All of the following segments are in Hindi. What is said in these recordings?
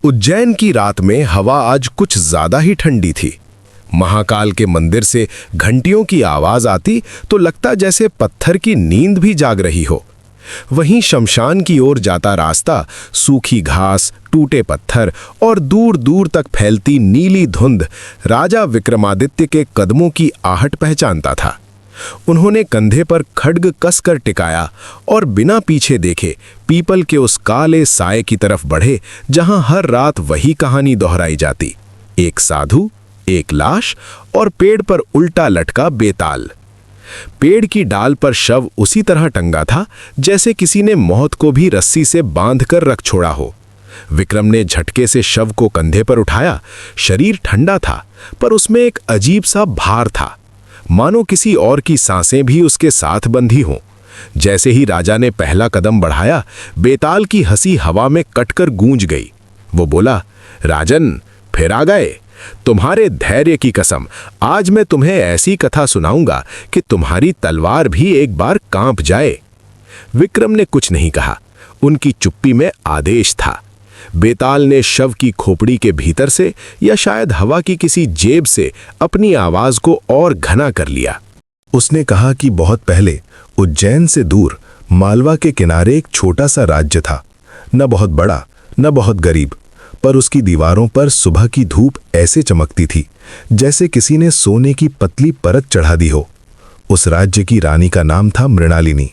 उज्जैन की रात में हवा आज कुछ ज्यादा ही ठंडी थी। महाकाल के मंदिर से घंटियों की आवाज आती तो लगता जैसे पत्थर की नींद भी जाग रही हो। वहीं शमशान की ओर जाता रास्ता सूखी घास, टूटे पत्थर और दूर दूर तक फैलती नीली धुंध राजा विक्रमादित्य के कदमों की आहट पहचानता था। उन्होंने कंधे पर खड्ग कसकर टिकाया और बिना पीछे देखे पीपल के उस काले साए की तरफ बढ़े जहां हर रात वही कहानी दोहराई जाती, एक साधु, एक लाश और पेड़ पर उल्टा लटका बेताल। पेड़ की डाल पर शव उसी तरह टंगा था जैसे किसी ने मौत को भी रस्सी से बांधकर रख छोड़ा हो। विक्रम ने झटके से शव को कंधे पर उठाया। शरीर ठंडा था पर उसमें एक अजीब सा भार था, मानो किसी और की सांसें भी उसके साथ बंधी हों। जैसे ही राजा ने पहला कदम बढ़ाया, बेताल की हंसी हवा में कटकर गूंज गई। वो बोला, राजन, फिर आ गए। तुम्हारे धैर्य की कसम, आज मैं तुम्हें ऐसी कथा सुनाऊंगा कि तुम्हारी तलवार भी एक बार कांप जाए। विक्रम ने कुछ नहीं कहा। उनकी चुप्पी में आदेश था। बेताल ने शव की खोपड़ी के भीतर से या शायद हवा की किसी जेब से अपनी आवाज को और घना कर लिया। उसने कहा कि बहुत पहले उज्जैन से दूर मालवा के किनारे एक छोटा सा राज्य था, न बहुत बड़ा न बहुत गरीब, पर उसकी दीवारों पर सुबह की धूप ऐसे चमकती थी जैसे किसी ने सोने की पतली परत चढ़ा दी हो। उस राज्य की रानी का नाम था मृणालिनी।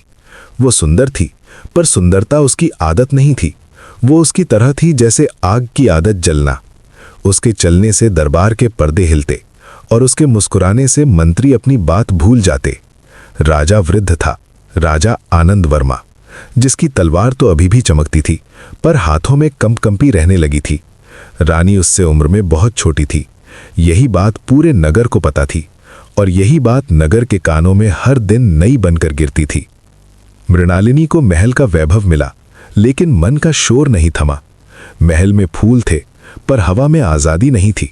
वो सुंदर थी, पर सुंदरता उसकी आदत नहीं थी। वो उसकी तरह थी जैसे आग की आदत जलना। उसके चलने से दरबार के पर्दे हिलते और उसके मुस्कुराने से मंत्री अपनी बात भूल जाते। राजा वृद्ध था, राजा आनंद वर्मा, जिसकी तलवार तो अभी भी चमकती थी पर हाथों में कंपकंपी रहने लगी थी। रानी उससे उम्र में बहुत छोटी थी। यही बात पूरे नगर को पता थी और यही बात नगर के कानों में हर दिन नई बनकर गिरती थी। मृणालिनी को महल का वैभव मिला, लेकिन मन का शोर नहीं थमा। महल में फूल थे पर हवा में आजादी नहीं थी।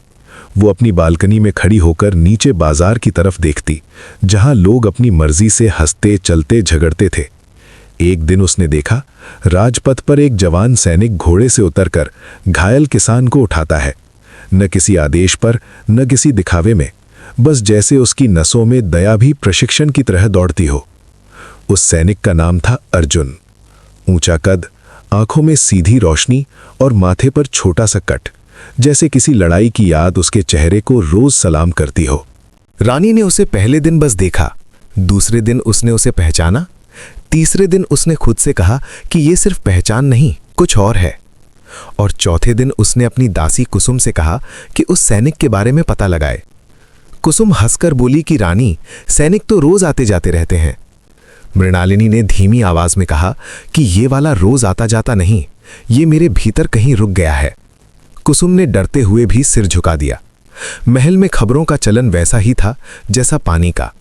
वो अपनी बालकनी में खड़ी होकर नीचे बाजार की तरफ देखती, जहां लोग अपनी मर्जी से हंसते चलते झगड़ते थे। एक दिन उसने देखा, राजपथ पर एक जवान सैनिक घोड़े से उतरकर घायल किसान को उठाता है। न किसी आदेश पर न किसी दिखावे में, बस जैसे उसकी नसों में दया भी प्रशिक्षण की तरह दौड़ती हो। उस सैनिक का नाम था अर्जुन। ऊंचा कद, आंखों में सीधी रोशनी और माथे पर छोटा सा कट, जैसे किसी लड़ाई की याद उसके चेहरे को रोज सलाम करती हो। रानी ने उसे पहले दिन बस देखा, दूसरे दिन उसने उसे पहचाना, तीसरे दिन उसने खुद से कहा कि ये सिर्फ पहचान नहीं, कुछ और है। और चौथे दिन उसने अपनी दासी कुसुम से कहा कि उस सैनिक के बारे में पता लगाए। कुसुम हंसकर बोली कि रानी, सैनिक तो रोज आते जाते रहते हैं। मृणालिनी ने धीमी आवाज में कहा कि ये वाला रोज आता जाता नहीं, ये मेरे भीतर कहीं रुक गया है। कुसुम ने डरते हुए भी सिर झुका दिया। महल में खबरों का चलन वैसा ही था जैसा पानी का,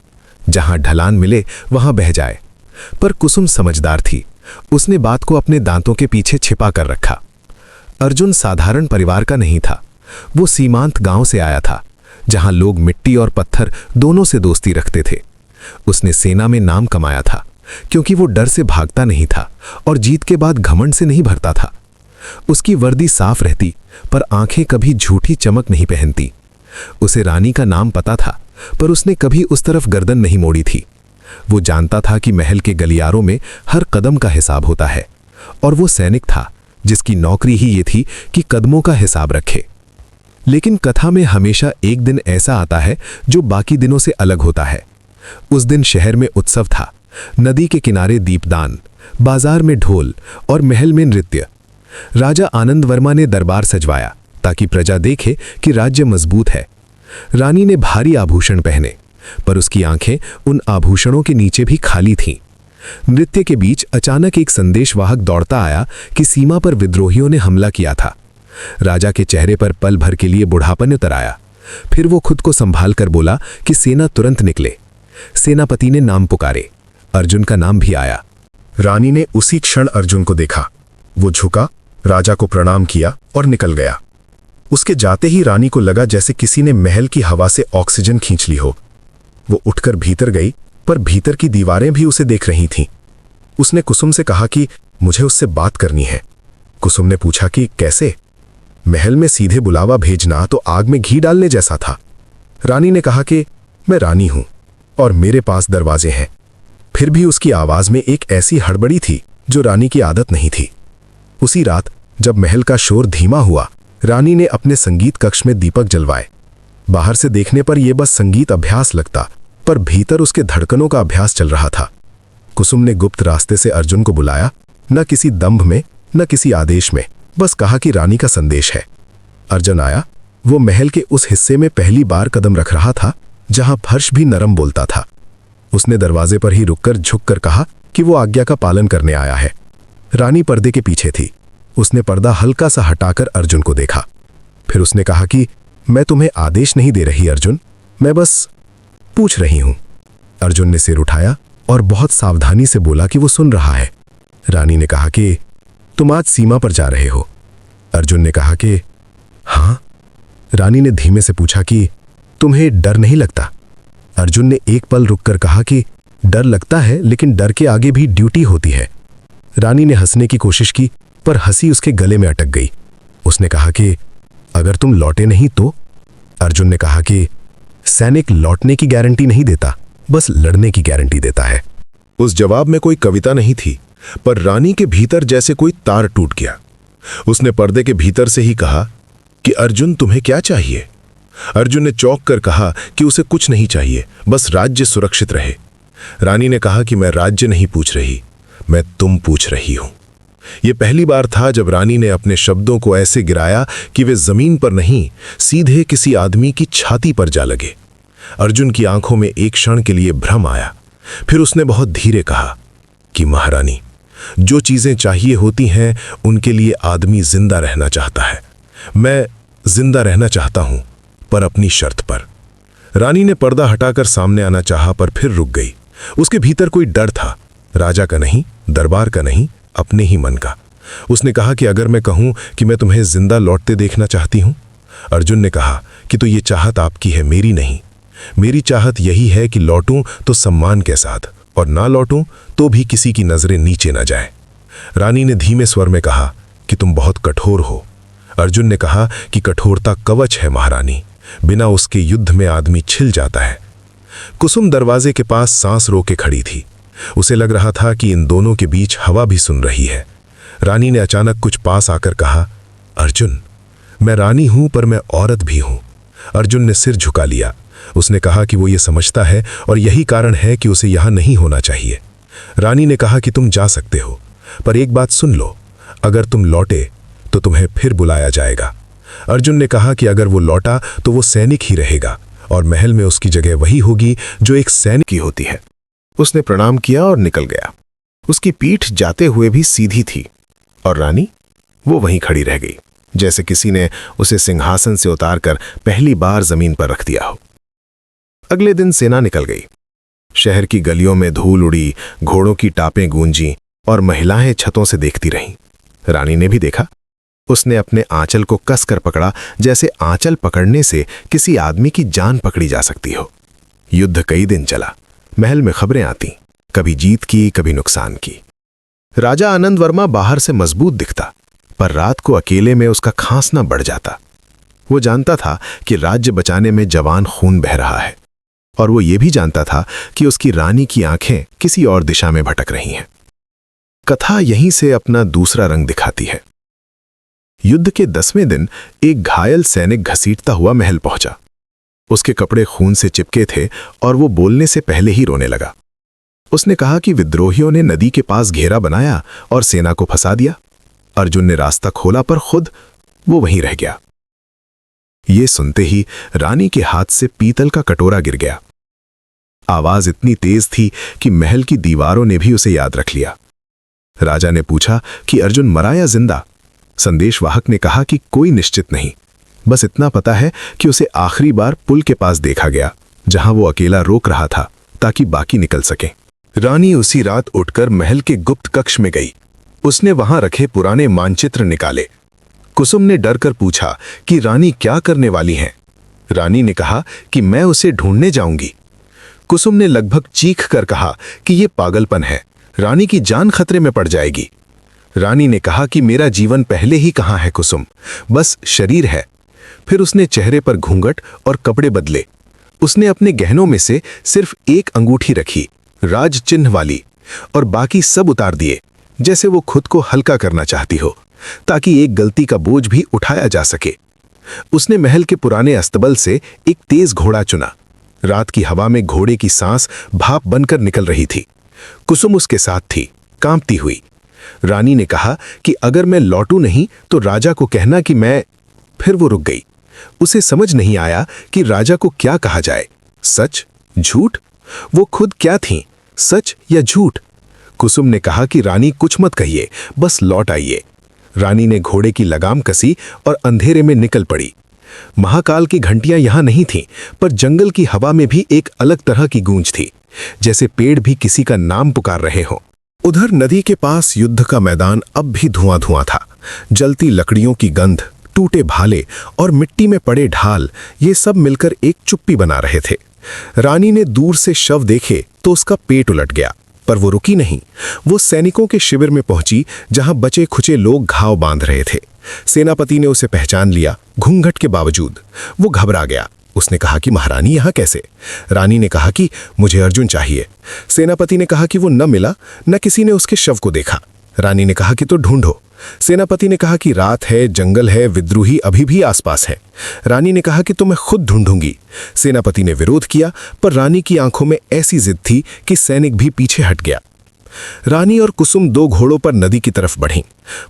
जहां ढलान मिले वहां बह जाए। पर कुसुम समझदार थी। उसने बात को अपने दांतों के पीछे छिपा कर रखा। अर्जुन साधारण परिवार का नहीं था। वो सीमांत गांव से आया था, जहां लोग मिट्टी और पत्थर दोनों से दोस्ती रखते थे। उसने सेना में नाम कमाया था, क्योंकि वो डर से भागता नहीं था और जीत के बाद घमंड से नहीं भरता था। उसकी वर्दी साफ रहती, पर आंखें कभी झूठी चमक नहीं पहनती। उसे रानी का नाम पता था, पर उसने कभी उस तरफ गर्दन नहीं मोड़ी थी। वो जानता था कि महल के गलियारों में हर कदम का हिसाब होता है, और वो सैनिक था जिसकी नौकरी ही ये थी कि कदमों का हिसाब रखे। लेकिन कथा में हमेशा एक दिन ऐसा आता है जो बाकी दिनों से अलग होता है। उस दिन शहर में उत्सव था। नदी के किनारे दीपदान, बाजार में ढोल और महल में नृत्य। राजा आनंद वर्मा ने दरबार सजवाया ताकि प्रजा देखे कि राज्य मजबूत है। रानी ने भारी आभूषण पहने, पर उसकी आंखें उन आभूषणों के नीचे भी खाली थीं। नृत्य के बीच अचानक एक संदेशवाहक दौड़ता आया कि सीमा पर विद्रोहियों ने हमला किया था। राजा के चेहरे पर पल भर के लिए बुढ़ापन उतर आया। फिर वो खुद को संभाल कर बोला कि सेना तुरंत निकले। सेनापति ने नाम पुकारे। अर्जुन का नाम भी आया। रानी ने उसी क्षण अर्जुन को देखा। वो झुका, राजा को प्रणाम किया और निकल गया। उसके जाते ही रानी को लगा जैसे किसी ने महल की हवा से ऑक्सीजन खींच ली हो। वो उठकर भीतर गई, पर भीतर की दीवारें भी उसे देख रही थीं। उसने कुसुम से कहा कि मुझे उससे बात करनी है। कुसुम ने पूछा कि कैसे? महल में सीधे बुलावा भेजना तो आग में घी डालने जैसा था। रानी ने कहा कि मैं रानी हूं और मेरे पास दरवाजे हैं। फिर भी उसकी आवाज में एक ऐसी हड़बड़ी थी जो रानी की आदत नहीं थी। उसी रात जब महल का शोर धीमा हुआ, रानी ने अपने संगीत कक्ष में दीपक जलवाए। बाहर से देखने पर यह बस संगीत अभ्यास लगता, पर भीतर उसके धड़कनों का अभ्यास चल रहा था। कुसुम ने गुप्त रास्ते से अर्जुन को बुलाया, न किसी दंभ में न किसी आदेश में, बस कहा कि रानी का संदेश है। अर्जुन आया। वो महल के उस हिस्से में पहली बार कदम रख रहा था जहां फर्श भी नरम बोलता था। उसने दरवाजे पर ही रुककर झुककर कहा कि वो आज्ञा का पालन करने आया है। रानी पर्दे के पीछे थी। उसने पर्दा हल्का सा हटाकर अर्जुन को देखा। फिर उसने कहा कि मैं तुम्हें आदेश नहीं दे रही अर्जुन, मैं बस पूछ रही हूं। अर्जुन ने सिर उठाया और बहुत सावधानी से बोला कि वो सुन रहा है। रानी ने कहा कि तुम आज सीमा पर जा रहे हो। अर्जुन ने कहा कि हां। रानी ने धीमे से पूछा कि तुम्हें डर नहीं लगता? अर्जुन ने एक पल रुककर कहा कि डर लगता है, लेकिन डर के आगे भी ड्यूटी होती है। रानी ने हंसने की कोशिश की, पर हंसी उसके गले में अटक गई। उसने कहा कि अगर तुम लौटे नहीं तो? अर्जुन ने कहा कि सैनिक लौटने की गारंटी नहीं देता, बस लड़ने की गारंटी देता है। उस जवाब में कोई कविता नहीं थी, पर रानी के भीतर जैसे कोई तार टूट गया। उसने पर्दे के भीतर से ही कहा कि अर्जुन तुम्हें क्या चाहिए? अर्जुन ने चौंक कर कहा कि उसे कुछ नहीं चाहिए, बस राज्य सुरक्षित रहे। रानी ने कहा कि मैं राज्य नहीं पूछ रही, मैं तुम पूछ रही हूं। यह पहली बार था जब रानी ने अपने शब्दों को ऐसे गिराया कि वे जमीन पर नहीं, सीधे किसी आदमी की छाती पर जा लगे। अर्जुन की आंखों में एक क्षण के लिए भ्रम आया। फिर उसने बहुत धीरे कहा कि महारानी, जो चीजें चाहिए होती हैं उनके लिए आदमी जिंदा रहना चाहता है। मैं जिंदा रहना चाहता हूं, पर अपनी शर्त पर। रानी ने पर्दा हटाकर सामने आना चाहा, पर फिर रुक गई। उसके भीतर कोई डर था, राजा का नहीं, दरबार का नहीं, अपने ही मन का। उसने कहा कि अगर मैं कहूं कि मैं तुम्हें जिंदा लौटते देखना चाहती हूं? अर्जुन ने कहा कि तो ये चाहत आपकी है, मेरी नहीं। मेरी चाहत यही है कि लौटूं तो सम्मान के साथ, और ना लौटूं तो भी किसी की नजरें नीचे न जाएं। रानी ने धीमे स्वर में कहा कि तुम बहुत कठोर हो। अर्जुन ने कहा कि कठोरता कवच है महारानी, बिना उसके युद्ध में आदमी छिल जाता है। कुसुम दरवाजे के पास सांस रोके खड़ी थी। उसे लग रहा था कि इन दोनों के बीच हवा भी सुन रही है। रानी ने अचानक कुछ पास आकर कहा, अर्जुन, मैं रानी हूं पर मैं औरत भी हूं। अर्जुन ने सिर झुका लिया। उसने कहा कि वो ये समझता है और यही कारण है कि उसे यहां नहीं होना चाहिए। रानी ने कहा कि तुम जा सकते हो, पर एक बात सुन लो, अगर तुम लौटे तो तुम्हें फिर बुलाया जाएगा। अर्जुन ने कहा कि अगर वो लौटा तो वो सैनिक ही रहेगा और महल में उसकी जगह वही होगी जो एक सैनिक की होती है। उसने प्रणाम किया और निकल गया। उसकी पीठ जाते हुए भी सीधी थी और रानी वो वहीं खड़ी रह गई, जैसे किसी ने उसे सिंहासन से उतारकर पहली बार जमीन पर रख दिया हो। अगले दिन सेना निकल गई। शहर की गलियों में धूल उड़ी, घोड़ों की टापें गूंजी और महिलाएं छतों से देखती रहीं। रानी ने भी देखा। उसने अपने आंचल को कसकर पकड़ा, जैसे आंचल पकड़ने से किसी आदमी की जान पकड़ी जा सकती हो। युद्ध कई दिन चला। महल में खबरें आती, कभी जीत की, कभी नुकसान की। राजा आनंद वर्मा बाहर से मजबूत दिखता, पर रात को अकेले में उसका खांसना बढ़ जाता। वो जानता था कि राज्य बचाने में जवान खून बह रहा है, और वो ये भी जानता था कि उसकी रानी की आंखें किसी और दिशा में भटक रही हैं। कथा यहीं से अपना दूसरा रंग दिखाती है। युद्ध के 10वें दिन एक घायल सैनिक घसीटता हुआ महल पहुंचा। उसके कपड़े खून से चिपके थे और वो बोलने से पहले ही रोने लगा। उसने कहा कि विद्रोहियों ने नदी के पास घेरा बनाया और सेना को फंसा दिया। अर्जुन ने रास्ता खोला, पर खुद वो वहीं रह गया। ये सुनते ही रानी के हाथ से पीतल का कटोरा गिर गया। आवाज इतनी तेज थी कि महल की दीवारों ने भी उसे याद रख लिया। राजा ने पूछा कि अर्जुन मरा या जिंदा। संदेशवाहक ने कहा कि कोई निश्चित नहीं, बस इतना पता है कि उसे आखिरी बार पुल के पास देखा गया, जहां वो अकेला रोक रहा था ताकि बाकी निकल सके। रानी उसी रात उठकर महल के गुप्त कक्ष में गई। उसने वहां रखे पुराने मानचित्र निकाले। कुसुम ने डरकर पूछा कि रानी क्या करने वाली हैं? रानी ने कहा कि मैं उसे ढूंढने जाऊंगी। कुसुम ने लगभग चीख कर कहा कि यह पागलपन है, रानी की जान खतरे में पड़ जाएगी। रानी ने कहा कि मेरा जीवन पहले ही कहाँ है कुसुम, बस शरीर है। फिर उसने चेहरे पर घूंघट और कपड़े बदले। उसने अपने गहनों में से सिर्फ एक अंगूठी रखी, राज चिन्ह वाली, और बाकी सब उतार दिए, जैसे वो खुद को हल्का करना चाहती हो, ताकि एक गलती का बोझ भी उठाया जा सके। उसने महल के पुराने अस्तबल से एक तेज घोड़ा चुना। रात की हवा में घोड़े की सांस भाप बनकर निकल रही थी। कुसुम उसके साथ थी, कांपती हुई। रानी ने कहा कि अगर मैं लौटूं नहीं तो राजा को कहना कि मैं। फिर वो रुक गई। उसे समझ नहीं आया कि राजा को क्या कहा जाए, सच, झूठ? वो खुद क्या थीं, सच या झूठ? कुसुम ने कहा कि रानी कुछ मत कहिए, बस लौट आइए। रानी ने घोड़े की लगाम कसी और अंधेरे में निकल पड़ी। महाकाल की घंटियां यहां नहीं थीं, पर जंगल की हवा में भी एक अलग तरह की गूंज थी, जैसे पेड़ भी किसी का नाम पुकार रहे हों। उधर नदी के पास युद्ध का मैदान अब भी धुआं धुआं था। जलती लकड़ियों की गंध, टूटे भाले और मिट्टी में पड़े ढाल, ये सब मिलकर एक चुप्पी बना रहे थे। रानी ने दूर से शव देखे तो उसका पेट उलट गया, पर वो रुकी नहीं। वो सैनिकों के शिविर में पहुंची, जहां बचे खुचे लोग घाव बांध रहे थे। सेनापति ने उसे पहचान लिया, घूंघट के बावजूद। वो घबरा गया। उसने कहा कि महारानी यहाँ कैसे? रानी ने कहा कि मुझे अर्जुन चाहिए। सेनापति ने कहा कि वो न मिला, न किसी ने उसके शव को देखा। रानी ने कहा कि तो ढूंढो। सेनापति ने कहा कि रात है, जंगल है, विद्रोही अभी भी आसपास है। रानी ने कहा कि तो मैं खुद ढूंढूंगी। सेनापति ने विरोध किया, पर रानी की आंखों में ऐसी जिद थी कि सैनिक भी पीछे हट गया। रानी और कुसुम 2 घोड़ों पर नदी की तरफ बढ़ीं।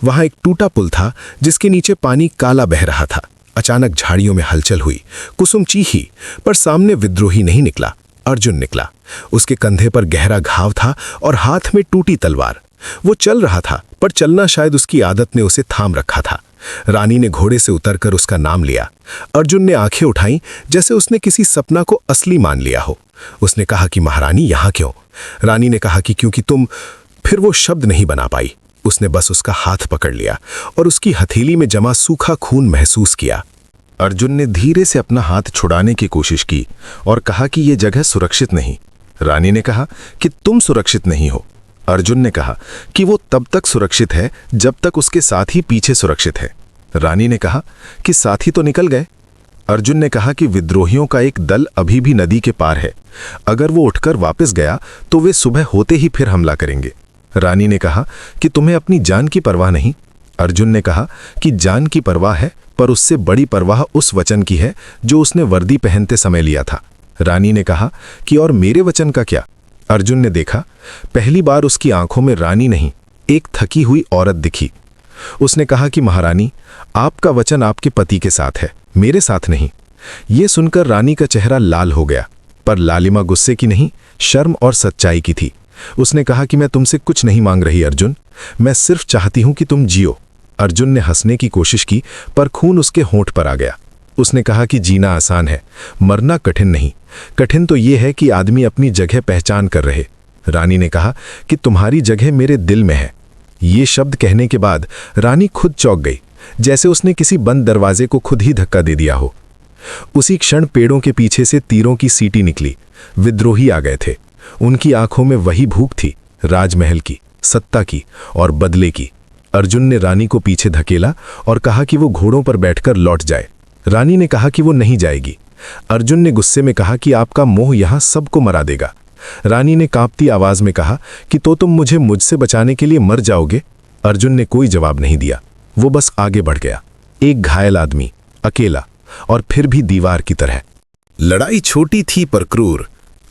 वहां एक टूटा पुल था, जिसके नीचे पानी काला बह रहा था। अचानक झाड़ियों में हलचल हुई। कुसुम चीखी, पर सामने विद्रोही नहीं निकला, अर्जुन निकला। उसके कंधे पर गहरा घाव था और हाथ में टूटी तलवार। वो चल रहा था, पर चलना शायद उसकी आदत ने उसे थाम रखा था। रानी ने घोड़े से उतरकर उसका नाम लिया। अर्जुन ने आंखें उठाईं, जैसे उसने किसी सपना को असली मान लिया हो। उसने कहा कि महारानी यहाँ क्यों? रानी ने कहा कि क्योंकि तुम। फिर वो शब्द नहीं बना पाई। उसने बस उसका हाथ पकड़ लिया और उसकी हथेली में जमा सूखा खून महसूस किया। अर्जुन ने धीरे से अपना हाथ छुड़ाने की कोशिश की और कहा कि यह जगह सुरक्षित नहीं। रानी ने कहा कि तुम सुरक्षित नहीं हो। अर्जुन ने कहा कि वो तब तक सुरक्षित है जब तक उसके साथी पीछे सुरक्षित है। रानी ने कहा कि साथी तो निकल गए। अर्जुन ने कहा कि विद्रोहियों का एक दल अभी भी नदी के पार है। अगर वो उठकर वापस गया तो वे सुबह होते ही फिर हमला करेंगे। रानी ने कहा कि तुम्हें अपनी जान की परवाह नहीं। अर्जुन ने कहा कि जान की परवाह है, पर उससे बड़ी परवाह उस वचन की है जो उसने वर्दी पहनते समय लिया था। रानी ने कहा कि और मेरे वचन का क्या? अर्जुन ने देखा, पहली बार उसकी आंखों में रानी नहीं, एक थकी हुई औरत दिखी। उसने कहा कि महारानी, आपका वचन आपके पति के साथ है, मेरे साथ नहीं। ये सुनकर रानी का चेहरा लाल हो गया, पर लालिमा गुस्से की नहीं, शर्म और सच्चाई की थी। उसने कहा कि मैं तुमसे कुछ नहीं मांग रही अर्जुन, मैं सिर्फ चाहती हूं कि तुम जियो। अर्जुन ने हंसने की कोशिश की, पर खून उसके होंठ पर आ गया। उसने कहा कि जीना आसान है, मरना कठिन नहीं। कठिन तो ये है कि आदमी अपनी जगह पहचान कर रहे। रानी ने कहा कि तुम्हारी जगह मेरे दिल में है। ये शब्द कहने के बाद रानी खुद चौंक गई, जैसे उसने किसी बंद दरवाजे को खुद ही धक्का दे दिया हो। उसी क्षण पेड़ों के पीछे से तीरों की सीटी निकली। विद्रोही आ गए थे। उनकी आंखों में वही भूख थी, राजमहल की, सत्ता की और बदले की। अर्जुन ने रानी को पीछे धकेला और कहा कि वो घोड़ों पर बैठकर लौट जाए। रानी ने कहा कि वो नहीं जाएगी। अर्जुन ने गुस्से में कहा कि आपका मोह यहां सबको मरा देगा। रानी ने कांपती आवाज में कहा कि तो तुम मुझे मुझसे बचाने के लिए मर जाओगे। अर्जुन ने कोई जवाब नहीं दिया। वो बस आगे बढ़ गया, एक घायल आदमी, अकेला, और फिर भी दीवार की तरह। लड़ाई छोटी थी पर क्रूर।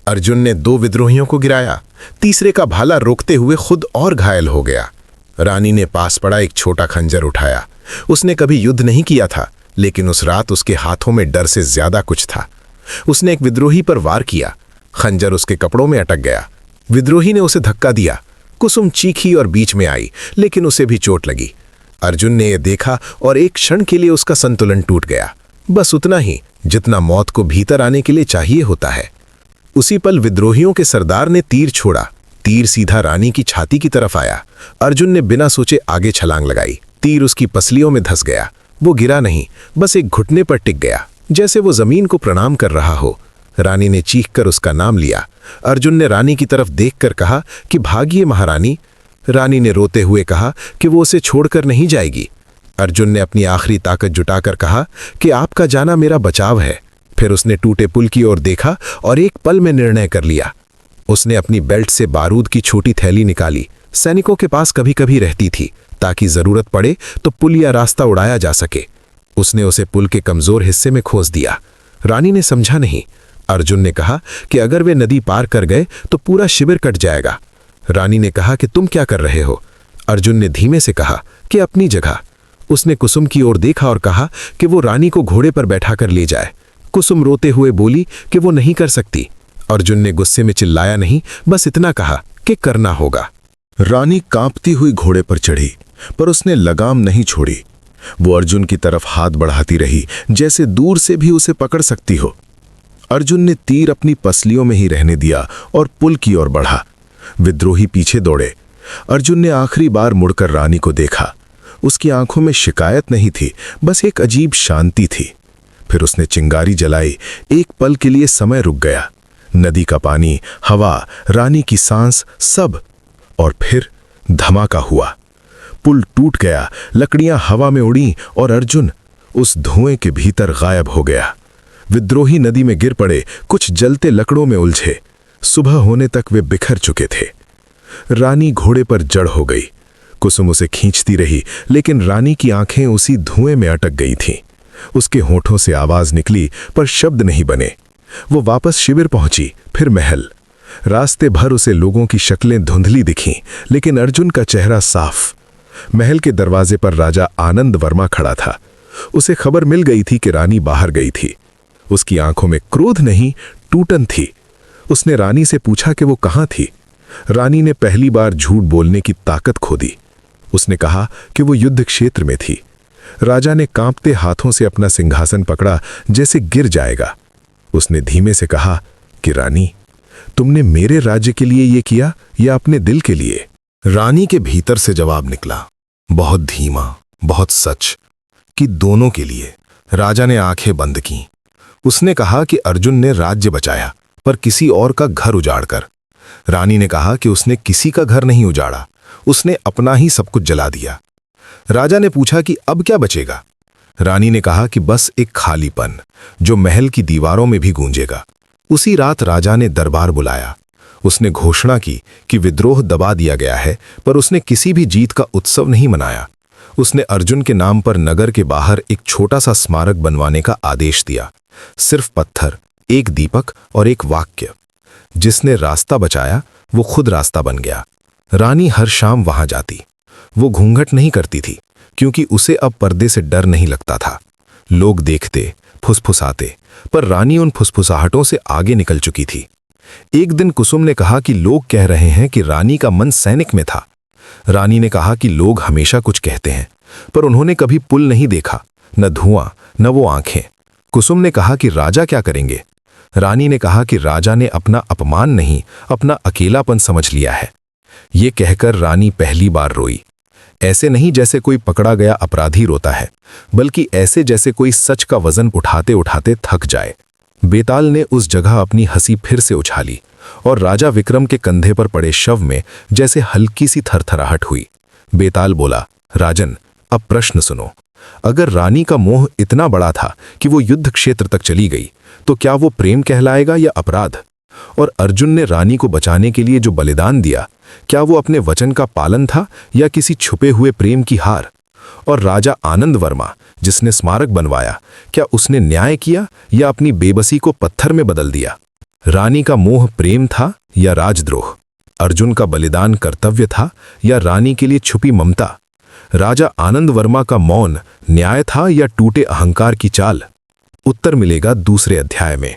अर्जुन ने 2 विद्रोहियों को गिराया, तीसरे का भाला रोकते हुए खुद और घायल हो गया। रानी ने पास पड़ा एक छोटा खंजर उठाया। उसने कभी युद्ध नहीं किया था, लेकिन उस रात उसके हाथों में डर से ज्यादा कुछ था। उसने एक विद्रोही पर वार किया। खंजर उसके कपड़ों में अटक गया। विद्रोही ने उसे धक्का दिया। कुसुम चीखी और बीच में आई, लेकिन उसे भी चोट लगी। अर्जुन ने यह देखा और एक क्षण के लिए उसका संतुलन टूट गया, बस उतना ही जितना मौत को भीतर आने के लिए चाहिए होता है। उसी पल विद्रोहियों के सरदार ने तीर छोड़ा। तीर सीधा रानी की छाती की तरफ आया। अर्जुन ने बिना सोचे आगे छलांग लगाई। तीर उसकी पसलियों में धंस गया। वो गिरा नहीं, बस एक घुटने पर टिक गया, जैसे वो जमीन को प्रणाम कर रहा हो। रानी ने चीखकर उसका नाम लिया। अर्जुन ने रानी की तरफ देखकर कहा कि भागिए महारानी। रानी ने रोते हुए कहा कि वो उसे छोड़कर नहीं जाएगी। अर्जुन ने अपनी आखिरी ताकत जुटाकर कहा कि आपका जाना मेरा बचाव है। फिर उसने टूटे पुल की ओर देखा और एक पल में निर्णय कर लिया। उसने अपनी बेल्ट से बारूद की छोटी थैली निकाली। सैनिकों के पास कभी कभी रहती थी, ताकि जरूरत पड़े तो पुल या रास्ता उड़ाया जा सके। उसने उसे पुल के कमजोर हिस्से में खोस दिया। रानी ने समझा नहीं। अर्जुन ने कहा कि अगर वे नदी पार कर गए तो पूरा शिविर कट जाएगा। रानी ने कहा कि तुम क्या कर रहे हो? अर्जुन ने धीमे से कहा कि अपनी जगह। उसने कुसुम की ओर देखा और कहा कि वो रानी को घोड़े पर बैठाकर ले जाए। कुसुम रोते हुए बोली कि वो नहीं कर सकती। अर्जुन ने गुस्से में चिल्लाया नहीं, बस इतना कहा कि करना होगा। रानी कांपती हुई घोड़े पर चढ़ी, पर उसने लगाम नहीं छोड़ी। वो अर्जुन की तरफ हाथ बढ़ाती रही, जैसे दूर से भी उसे पकड़ सकती हो। अर्जुन ने तीर अपनी पसलियों में ही रहने दिया और पुल की ओर बढ़ा। विद्रोही पीछे दौड़े। अर्जुन ने आखिरी बार मुड़कर रानी को देखा। उसकी आंखों में शिकायत नहीं थी, बस एक अजीब शांति थी। फिर उसने चिंगारी जलाई। एक पल के लिए समय रुक गया। नदी का पानी, हवा, रानी की सांस, सब। और फिर धमाका हुआ। पुल टूट गया, लकड़ियां हवा में उड़ी और अर्जुन उस धुएं के भीतर गायब हो गया। विद्रोही नदी में गिर पड़े, कुछ जलते लकड़ों में उलझे। सुबह होने तक वे बिखर चुके थे। रानी घोड़े पर जड़ हो गई। कुसुम उसे खींचती रही, लेकिन रानी की आंखें उसी धुएं में अटक गई थीं। उसके होठों से आवाज निकली, पर शब्द नहीं बने। वो वापस शिविर पहुंची, फिर महल। रास्ते भर उसे लोगों की शक्लें धुंधली दिखीं, लेकिन अर्जुन का चेहरा साफ। महल के दरवाजे पर राजा आनंद वर्मा खड़ा था। उसे खबर मिल गई थी कि रानी बाहर गई थी। उसकी आंखों में क्रोध नहीं, टूटन थी। उसने रानी से पूछा कि वो कहाँ थी। रानी ने पहली बार झूठ बोलने की ताकत खो दी। उसने कहा कि वो युद्ध क्षेत्र में थी। राजा ने कांपते हाथों से अपना सिंहासन पकड़ा, जैसे गिर जाएगा। उसने धीमे से कहा कि रानी, तुमने मेरे राज्य के लिए ये किया या अपने दिल के लिए? रानी के भीतर से जवाब निकला, बहुत धीमा, बहुत सच, कि दोनों के लिए। राजा ने आंखें बंद की। उसने कहा कि अर्जुन ने राज्य बचाया, पर किसी और का घर उजाड़कर। रानी ने कहा कि उसने किसी का घर नहीं उजाड़ा, उसने अपना ही सब कुछ जला दिया। राजा ने पूछा कि अब क्या बचेगा? रानी ने कहा कि बस एक खालीपन, जो महल की दीवारों में भी गूंजेगा। उसी रात राजा ने दरबार बुलाया। उसने घोषणा की कि विद्रोह दबा दिया गया है, पर उसने किसी भी जीत का उत्सव नहीं मनाया। उसने अर्जुन के नाम पर नगर के बाहर एक छोटा सा स्मारक बनवाने का आदेश दिया। सिर्फ पत्थर, एक दीपक और एक वाक्य। जिसने रास्ता बचाया वो खुद रास्ता बन गया। रानी हर शाम वहां जाती। वो घूंघट नहीं करती थी, क्योंकि उसे अब पर्दे से डर नहीं लगता था। लोग देखते, फुसफुसाते, पर रानी उन फुसफुसाहटों से आगे निकल चुकी थी। एक दिन कुसुम ने कहा कि लोग कह रहे हैं कि रानी का मन सैनिक में था। रानी ने कहा कि लोग हमेशा कुछ कहते हैं, पर उन्होंने कभी पुल नहीं देखा, न धुआं, न वो आंखें। कुसुम ने कहा कि राजा क्या करेंगे? रानी ने कहा कि राजा ने अपना अपमान नहीं, अपना अकेलापन समझ लिया है। ये कहकर रानी पहली बार रोई। ऐसे नहीं जैसे कोई पकड़ा गया अपराधी रोता है, बल्कि ऐसे जैसे कोई सच का वजन उठाते उठाते थक जाए। बेताल ने उस जगह अपनी हंसी फिर से उछाली, और राजा विक्रम के कंधे पर पड़े शव में जैसे हल्की सी थरथराहट हुई। बेताल बोला, राजन, अब प्रश्न सुनो। अगर रानी का मोह इतना बड़ा था कि वो युद्ध क्षेत्र तक चली गई, तो क्या वो प्रेम कहलाएगा या अपराध? और अर्जुन ने रानी को बचाने के लिए जो बलिदान दिया, क्या वो अपने वचन का पालन था या किसी छुपे हुए प्रेम की हार? और राजा आनंद वर्मा, जिसने स्मारक बनवाया, क्या उसने न्याय किया या अपनी बेबसी को पत्थर में बदल दिया? रानी का मोह प्रेम था या राजद्रोह? अर्जुन का बलिदान कर्तव्य था या रानी के लिए छुपी ममता? राजा आनंद वर्मा का मौन न्याय था या टूटे अहंकार की चाल? उत्तर मिलेगा दूसरे अध्याय में।